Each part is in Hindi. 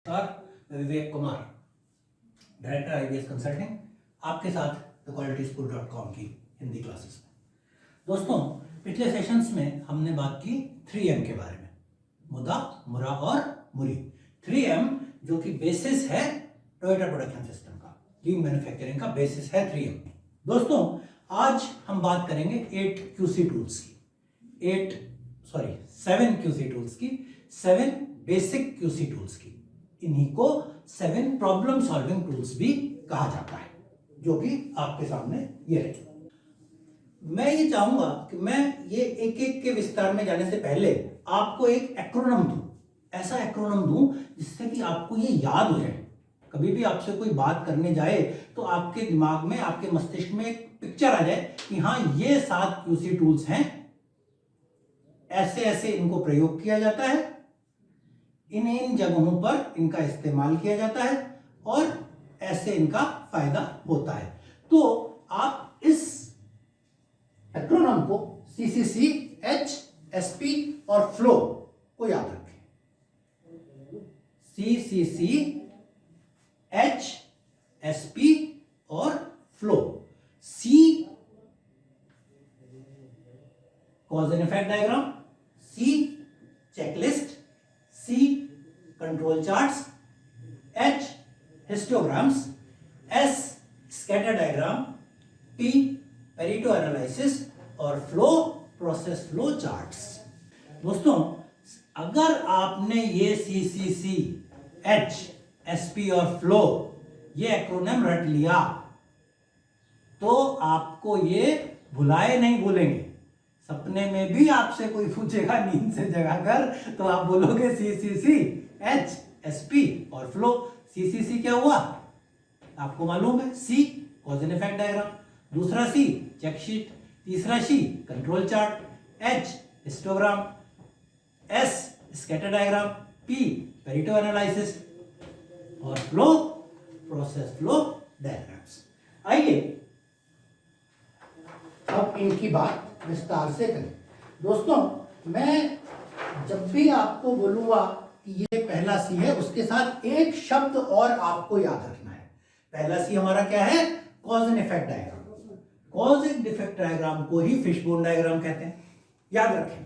नमस्कार, मैं Vivek Kumar, director IBS consulting, आपके साथ thequalityschool.com की हिंदी क्लासेस में। दोस्तों, पिछले सेशंस में हमने बात की 3M के बारे में, मुदा, मुरा और मुरी। 3M जो कि बेसिस है टोयोटा प्रोडक्शन सिस्टम का, लीन मैन्युफैक्चरिंग का बेसिस है 3M। दोस्तों, आज हम बात करेंगे 8 QC टूल्स की, 7 QC टूल्स की, 7 बेसिक QC टूल्स की। इन्हीं को 7 प्रॉब्लम सॉल्विंग टूल्स भी कहा जाता है, जो कि आपके सामने ये रहे। मैं ये चाहूंगा कि मैं ये एक एक के विस्तार में जाने से पहले आपको एक एक्रोनम दूं, ऐसा एक्रोनम दूं जिससे कि आपको ये याद हो जाए। कभी भी आपसे कोई बात करने जाए तो आपके दिमाग में, आपके मस्तिष्क में एक पिक्चर आ जाए कि हाँ, ये 7 QC टूल्स हैं, ऐसे ऐसे इनको प्रयोग किया जाता है, इन जगहों पर इनका इस्तेमाल किया जाता है और ऐसे इनका फायदा होता है। तो आप इस एक्रोनम को CCC, H, SP और फ्लो को याद रखें। CCC, H, SP और flow. C cause and effect diagram, C checklist, C control charts, H histograms, S scatter diagram, P Pareto analysis और फ्लो प्रोसेस फ्लो चार्ट्स। दोस्तों, अगर आपने ये CCC, H, SP और फ्लो ये एक्रोनिम रट लिया तो आपको ये भुलाए नहीं भूलेंगे। सपने में भी आपसे कोई पूछेगा नींद से जगाकर तो आप बोलोगे CCC, H, SP और फ्लो। CCC क्या हुआ आपको मालूम है, C cause and effect diagram, दूसरा C चेक शीट, तीसरा C control chart, H histogram, S scatter diagram, P Pareto analysis और फ्लो प्रोसेस फ्लो डायग्राम्स। आइए अब इनकी बात विस्तार से करें। दोस्तों, मैं जब भी आपको बोलूंगा कि ये पहला C है, उसके साथ एक शब्द और आपको याद रखना है। पहला C हमारा क्या है, cause and effect diagram. Cause and effect diagram को ही फिशबोन डायग्राम कहते हैं, याद रखें।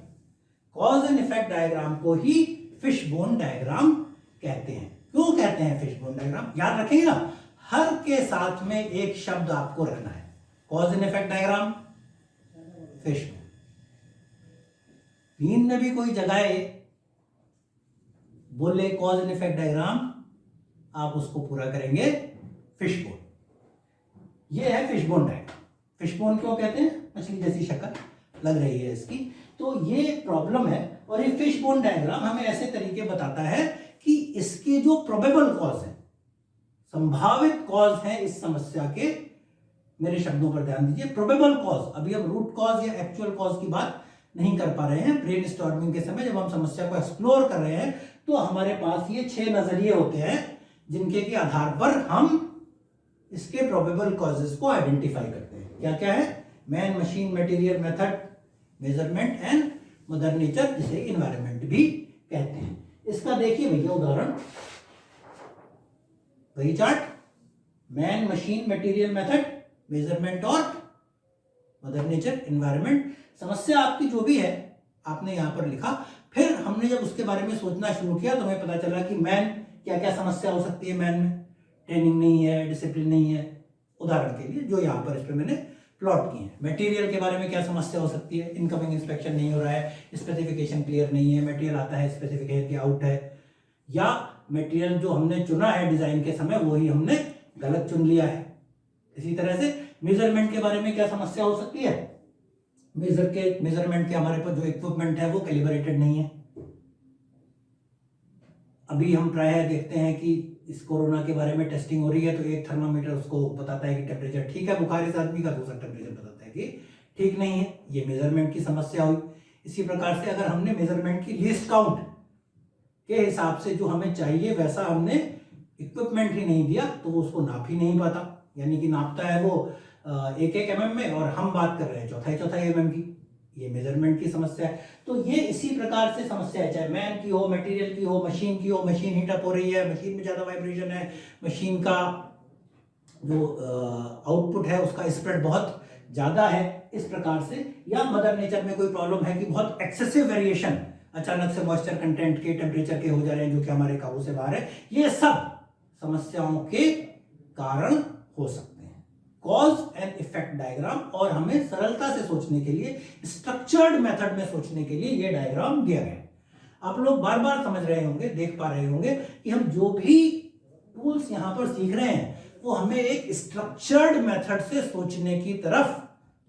कॉज एंड इफेक्ट डायग्राम को ही फिशबोन डायग्राम कहते हैं। क्यों कहते हैं फिशबोन डायग्राम, याद रखेंगे ना। हर के साथ में एक शब्द आपको रखना है, cause and effect diagram, fishbone. नींद में भी कोई जगाए बोले कॉज एंड इफेक्ट डायग्राम, आप उसको पूरा करेंगे फिशबोन। ये है फिशबोन डायग्राम। फिशबोन क्यों कहते हैं, मछली जैसी शक्ल लग रही है इसकी, तो ये प्रॉब्लम है। और ये फिशबोन डायग्राम हमें ऐसे तरीके बताता है कि इसके जो प्रोबेबल कॉज है, संभावित कॉज है इस समस्या के, मेरे शब्दों पर ध्यान दीजिए, प्रोबेबल कॉज। अभी हम रूट कॉज या एक्चुअल कॉज की बात नहीं कर पा रहे हैं। ब्रेन स्टॉर्मिंग के समय जब हम समस्या को एक्सप्लोर कर रहे हैं तो हमारे पास ये 6 नजरिए होते हैं जिनके के आधार पर हम इसके प्रोबेबल कॉजेस को आइडेंटिफाई करते हैं। क्या क्या है, man, machine, material, method, measurement and mother nature, जिसे इन्वायरमेंट भी कहते हैं। इसका देखिए भैया उदाहरण, वही chart, man, machine, material, method, measurement और मदर नेचर, इन्वायरमेंट। समस्या आपकी जो भी है आपने यहां पर लिखा। फिर हमने जब उसके बारे में सोचना शुरू किया तो हमें पता चला कि मैन, क्या क्या समस्या हो सकती है मैन में, ट्रेनिंग नहीं है, डिसिप्लिन नहीं है, उदाहरण के लिए जो यहाँ पर इस पे मैंने प्लॉट किए हैं। मटेरियल के बारे में क्या समस्या हो सकती है, इनकमिंग इंस्पेक्शन नहीं हो रहा है, स्पेसिफिकेशन क्लियर नहीं है, मटेरियल आता है स्पेसिफिकेशन के आउट है, या मटेरियल जो हमने चुना है डिजाइन के समय वही हमने गलत चुन लिया है। इसी तरह से मेजरमेंट के बारे में क्या समस्या हो सकती है, मेजरमेंट के हमारे पास जो इक्विपमेंट है वो कैलिब्रेटेड नहीं है। अभी हम प्रायः देखते हैं कि इस कोरोना के बारे में टेस्टिंग हो रही है तो एक थर्मामीटर उसको बताता है कि टेम्परेचर ठीक है बुखार इस आदमी का, दूसरा टेम्परेचर बताता है कि ठीक नहीं है। ये मेजरमेंट की समस्या हुई। इसी प्रकार से अगर हमने मेजरमेंट की लीस्ट काउंट के हिसाब से जो हमें चाहिए वैसा हमने इक्विपमेंट ही नहीं दिया तो उसको नाप ही नहीं पाता, यानी कि नापता है वो 1-1 mm में और हम बात कर रहे हैं चौथाई mm की। ये मेजरमेंट की समस्या है। तो ये इसी प्रकार से समस्या है, चाहे मैन की हो, मटेरियल की हो, मशीन की हो, मशीन हीट अप हो रही है, मशीन में ज़्यादा वाइब्रेशन है, मशीन का जो आउटपुट है उसका स्प्रेड बहुत ज़्यादा है, इस प्रकार से, या मदर नेचर में कोई प्रॉब्लम है कि बहुत एक्सेसिव वेरिएशन अचानक से मॉइस्चर कंटेंट के, टेम्परेचर के हो जा रहे हैं जो कि हमारे काबू से बाहर है, ये सब समस्याओं के कारण हो सकते हैं। कॉज एंड इफेक्ट डायग्राम, और हमें सरलता से सोचने के लिए, स्ट्रक्चर्ड मेथड में सोचने के लिए ये डायग्राम दिया गया है। आप लोग बार बार समझ रहे होंगे, देख पा रहे होंगे कि हम जो भी टूल्स यहां पर सीख रहे हैं वो हमें एक स्ट्रक्चर्ड मेथड से सोचने की तरफ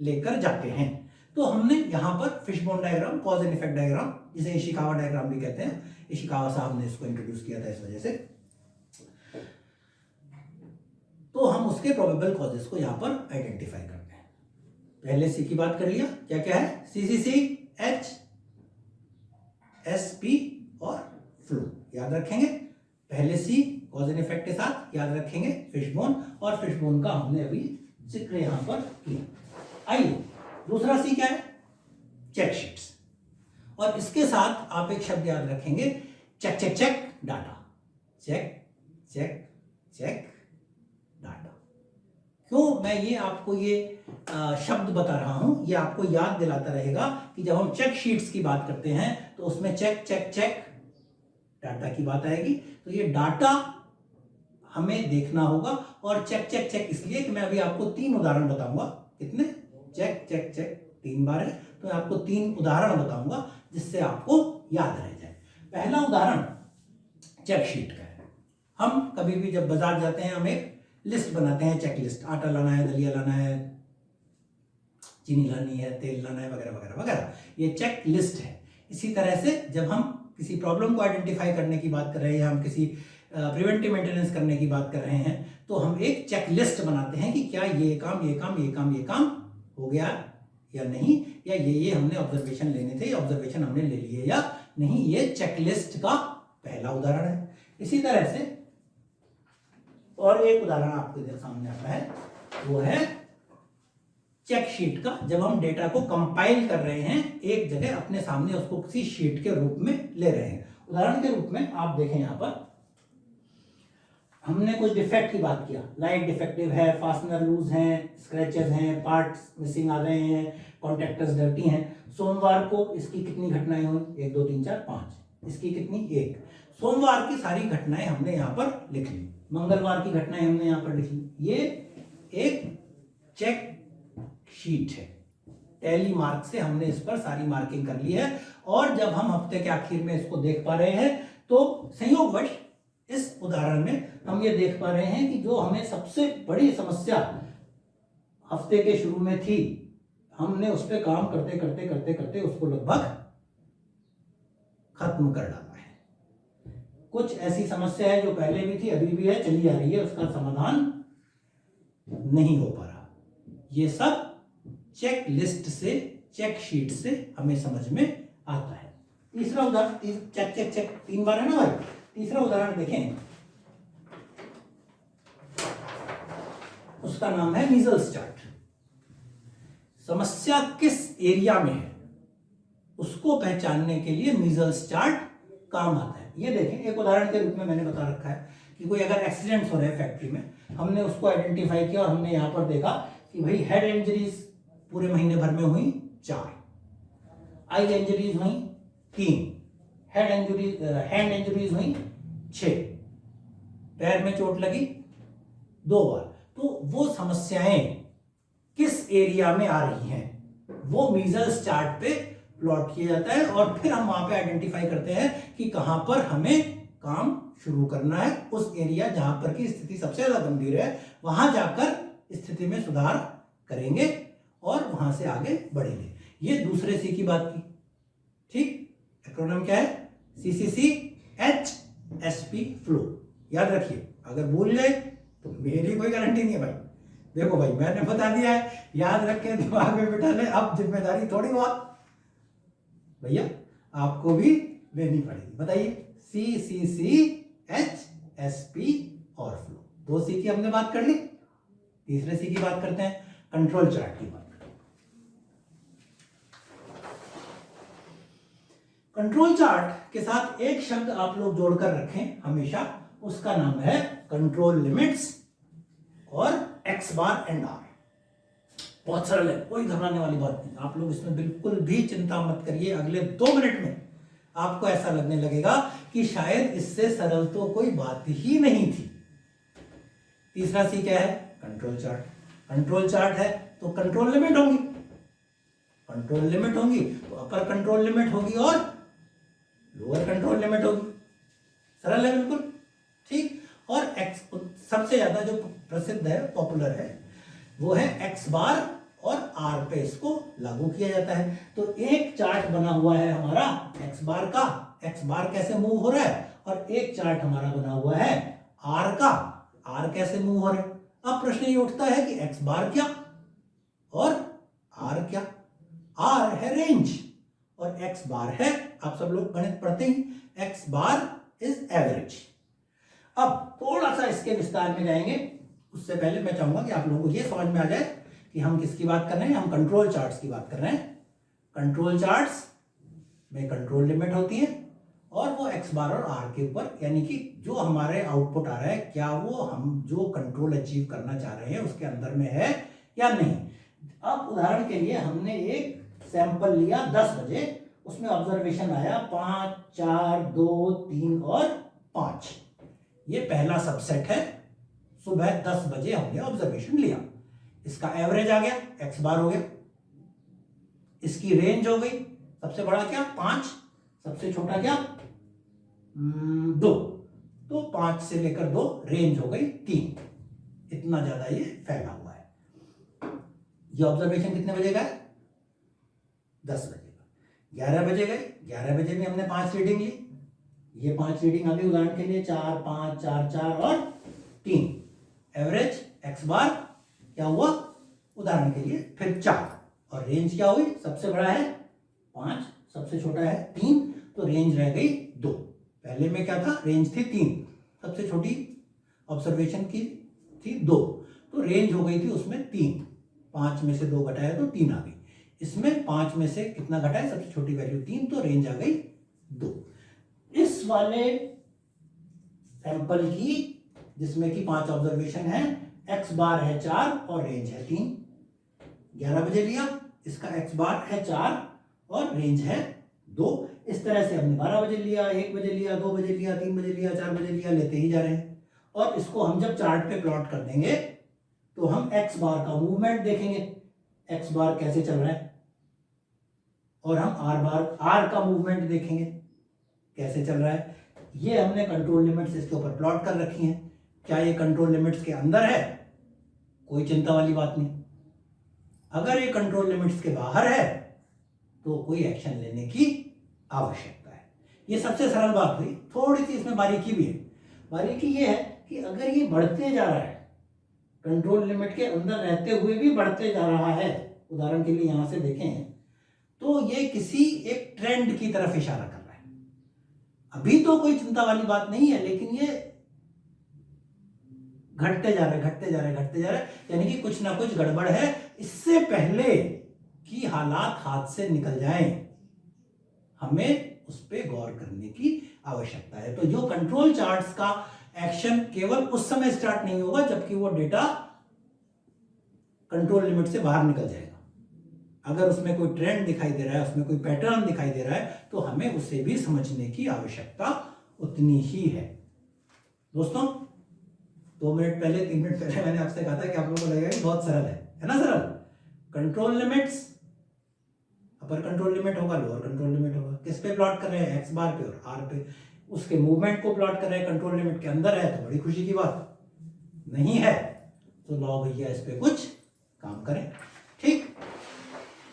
लेकर जाते हैं। तो हमने यहां पर fishbone diagram, cause and effect diagram, जिसे इशिकावा डायग्राम भी कहते हैं, इशिकावा साहब ने इसको इंट्रोड्यूस किया था इस वजह से, तो हम उसके प्रोबेबल कॉजेस को यहां पर आइडेंटिफाई करते हैं। पहले सी की बात कर लिया, क्या क्या है, सीसीसी, एच, एसपी और फ्लो, याद रखेंगे। पहले सी कॉज एंड इफेक्ट के साथ याद रखेंगे फिशबोन, और फिशबोन का हमने अभी जिक्र यहां पर किया। आइए दूसरा सी क्या है, चेक शीट्स, और इसके साथ आप एक शब्द याद रखेंगे, check check check data, check check check data. क्यों मैं ये आपको ये शब्द बता रहा हूं, ये आपको याद दिलाता रहेगा कि जब हम चेक शीट्स की बात करते हैं तो उसमें चेक चेक चेक डाटा की बात आएगी। तो ये डाटा हमें देखना होगा, और चेक चेक चेक इसलिए कि मैं अभी आपको 3 उदाहरण बताऊंगा। कितने, चेक चेक चेक 3 बार है, तो मैं आपको 3 उदाहरण बताऊंगा जिससे आपको याद रह जाए। पहला उदाहरण चेक शीट का है। हम कभी भी जब बाजार जाते हैं हम एक लिस्ट बनाते हैं, चेक लिस्ट, आटा लाना है, दलिया लाना है, चीनी लानी है, तेल लाना है, वगैरह वगैरह वगैरह, ये चेक लिस्ट है। इसी तरह से जब हम किसी प्रॉब्लम को आइडेंटिफाई करने की बात कर रहे हैं, हम किसी प्रिवेंटिव मेंटेनेंस करने की बात कर रहे हैं, तो हम एक चेक लिस्ट बनाते हैं कि क्या ये काम ये काम ये काम ये काम हो गया या नहीं, या ये हमने ऑब्जर्वेशन लेने थे, ऑब्जर्वेशन हमने ले लिए या नहीं। ये चेकलिस्ट का पहला उदाहरण है। इसी तरह से और एक उदाहरण आपके इधर सामने आता है, वो है चेक शीट का, जब हम डेटा को कंपाइल कर रहे हैं एक जगह अपने सामने, उसको किसी शीट के रूप में ले रहे हैं। उदाहरण के रूप में आप देखें, यहां पर हमने कुछ डिफेक्ट की बात किया, लाइट डिफेक्टिव है, फास्टनर लूज हैं, स्क्रैचेस हैं, पार्ट्स मिसिंग आ रहे हैं, कॉन्टैक्टर्स डर्टी हैं। सोमवार को इसकी कितनी घटनाएं हुई, 1 2 3 4 5, इसकी कितनी, 1। सोमवार की सारी घटनाएं हमने यहां पर लिख ली, मंगलवार की घटनाएं हमने यहां पर लिख ली। ये एक चेक शीट है, टैली मार्क से हमने इस पर सारी मार्किंग कर ली है। और जब हम हफ्ते के आखिर में इसको देख पा रहे हैं तो संयोगवश इस उदाहरण में हम ये देख पा रहे हैं कि जो हमें सबसे बड़ी समस्या हफ्ते के शुरू में थी, हमने उस पर काम करते करते करते करते उसको लगभग खत्म कर डाला है। कुछ ऐसी समस्या है जो पहले भी थी, अभी भी है, चली आ रही है, उसका समाधान नहीं हो पा रहा। ये सब चेक लिस्ट से, चेक शीट से हमें समझ में आता है। तीसरा उदाहरण, चेक चेक चेक 3 बार है ना भाई। तीसरा उदाहरण देखें, उसका नाम है मीजल्स चार्ट। समस्या किस एरिया में है उसको पहचानने के लिए मीजल्स चार्ट काम आता है। ये देखें, एक उदाहरण के रूप में मैंने बता रखा है कि कोई अगर एक्सीडेंट हो रहा है फैक्ट्री में, हमने उसको आइडेंटिफाई किया और हमने यहां पर देखा कि भाई हेड इंजरीज पूरे महीने भर में हुई 4, आई इंजरीज हुई 3, हैंड इंजरीज हुई 6, पैर में चोट लगी 2 बार। तो वो समस्याएं किस एरिया में आ रही हैं वो मीजल्स चार्ट पे प्लॉट किया जाता है, और फिर हम वहां पे आइडेंटिफाई करते हैं कि कहां पर हमें काम शुरू करना है। उस एरिया जहां पर की स्थिति सबसे ज्यादा गंभीर है वहां जाकर स्थिति में सुधार करेंगे और वहां से आगे बढ़ेंगे। ये दूसरे सी की बात की, ठीक। एक्रोनिम क्या है, CCC H S P flow, याद रखिए। अगर भूल गए तो मेरी कोई गारंटी नहीं है भाई। देखो भाई, मैंने बता दिया है, याद रख के दिमाग में बिठा ले। अब जिम्मेदारी थोड़ी बहुत भैया आपको भी लेनी पड़ेगी। बताइए, सी सी सी एच एस पी और फ्लो, 2 सी की हमने बात कर ली। तीसरे सी की बात करते हैं, कंट्रोल चार्ट की बात। कंट्रोल चार्ट के साथ एक शब्द आप लोग जोड़कर रखें हमेशा, उसका नाम है कंट्रोल लिमिट्स और एक्स बार एंड आर। बहुत सरल है, कोई घबराने वाली बात नहीं, आप लोग इसमें बिल्कुल भी चिंता मत करिए। अगले 2 मिनट में आपको ऐसा लगने लगेगा कि शायद इससे सरल तो कोई बात ही नहीं थी। तीसरा सी क्या है? Control chart. कंट्रोल चार्ट है तो कंट्रोल लिमिट होंगी, कंट्रोल लिमिट होंगी तो अपर कंट्रोल लिमिट होगी और लोअर कंट्रोल लिमिट होगी। सरल है बिल्कुल, ठीक। और एक्स सबसे ज्यादा जो प्रसिद्ध है, पॉपुलर है, वो है एक्स बार और आर पे इसको लागू किया जाता है। तो एक चार्ट बना हुआ है हमारा एक्स बार का, एक्स बार कैसे मूव हो रहा है, और एक चार्ट हमारा बना हुआ है आर का, आर कैसे मूव हो रहा है। अब प्रश्न ये उठता है कि एक्स बार क्या और आर क्या? आर है रेंज और एक्स बार है, आप सब लोग गणित पढ़ते ही, एक्स बार इज एवरेज। अब थोड़ा सा इसके विस्तार में जाएंगे, उससे पहले मैं चाहूंगा कि आप लोगों को यह समझ में आ जाए कि हम किसकी बात कर रहे हैं। हम कंट्रोल चार्ट्स की बात कर रहे हैं। कंट्रोल चार्ट्स में कंट्रोल लिमिट होती है और वो एक्स बार और आर के ऊपर, यानी कि जो हमारे आउटपुट आ रहा है क्या वो हम जो कंट्रोल अचीव करना चाह रहे हैं उसके अंदर में है या नहीं। अब उदाहरण के लिए हमने एक सैंपल लिया 10 बजे, उसमें ऑब्जर्वेशन आया 5, 4, 2, 3 और 5। ये पहला सबसेट है। सुबह 10 बजे हमने ऑब्जर्वेशन लिया, इसका एवरेज आ गया, एक्स बार हो गया, इसकी रेंज हो गई, सबसे बड़ा क्या 5, सबसे छोटा क्या 2, तो 5 से लेकर 2 रेंज हो गई 3। इतना ज्यादा ये फैला हुआ है। ये ऑब्जर्वेशन कितने बजे गए? 10 बजे का। 11 बजे गए, 11 बजे में हमने 5 रीडिंग ली, ये 5 रीडिंग आ गई उदाहरण के लिए 4, 5, 4, 4 और 3। एवरेज एक्स बार क्या हुआ उदाहरण के लिए फिर 4, और रेंज क्या हुई? सबसे बड़ा है 5, सबसे छोटा है 3, तो रेंज रह गई 2। पहले में क्या था? रेंज थी 3, सबसे छोटी ऑब्जर्वेशन की थी 2, तो रेंज हो गई थी उसमें 3। 5 में से 2 घटाया तो 3 आ गई। इसमें 5 में से कितना घटाया? सबसे छोटी वैल्यू 3, तो रेंज आ गई 2। इस वाले सैंपल की जिसमें कि 5 ऑब्जर्वेशन है, एक्स बार है 4 और रेंज है 3। 11 बजे लिया, इसका एक्स बार है 4 और रेंज है 2। इस तरह से हमने 12 बजे लिया, 1 बजे लिया, 2 बजे लिया, 3 बजे लिया, 4 बजे लिया, लेते ही जा रहे हैं। और इसको हम जब चार्ट पे प्लॉट कर देंगे तो हम एक्स बार का मूवमेंट देखेंगे, एक्स बार कैसे चल रहा है, और हम आर का मूवमेंट देखेंगे कैसे चल रहा है। ये हमने कंट्रोल लिमिट्स इसके ऊपर प्लॉट कर रखी हैं। क्या ये कंट्रोल लिमिट्स के अंदर है? कोई चिंता वाली बात नहीं। अगर ये कंट्रोल लिमिट्स के बाहर है तो कोई एक्शन लेने की आवश्यकता है। ये सबसे सरल बात हुई। थोड़ी सी इसमें बारीकी भी है। बारीकी ये है कि अगर ये बढ़ते जा रहा है, कंट्रोल लिमिट के अंदर रहते हुए भी बढ़ते जा रहा है, उदाहरण के लिए यहां से देखें तो ये किसी एक ट्रेंड की तरफ इशारा कर रहा है। अभी तो कोई चिंता वाली बात नहीं है, लेकिन ये घटते जा रहे, घटते जा रहे, घटते जा रहे, यानी कि कुछ ना कुछ गड़बड़ है। इससे पहले कि हालात हाथ से निकल जाएं, हमें उस पर गौर करने की आवश्यकता है। तो जो कंट्रोल चार्ट्स का एक्शन केवल उस समय स्टार्ट नहीं होगा जबकि वो डेटा कंट्रोल लिमिट से बाहर निकल जाएगा। अगर उसमें कोई ट्रेंड दिखाई दे रहा है, उसमें कोई पैटर्न दिखाई दे रहा है, तो हमें उसे भी समझने की आवश्यकता उतनी ही है। दोस्तों 2 मिनट पहले 3 मिनट पहले मैंने आपसे कहा था कि आप लोगों को लगेगा कि बहुत सरल है ना? सरल। Control limits, upper control limit होगा, लोअर कंट्रोल लिमिट होगा। किस पे प्लॉट कर रहे हैं? एक्स बार पे और आर पे। उसके मूवमेंट को प्लॉट कर रहे हैं, कंट्रोल लिमिट के अंदर है तो बड़ी खुशी की बात, नहीं है तो लाओ भैया इस पे कुछ काम करें। ठीक,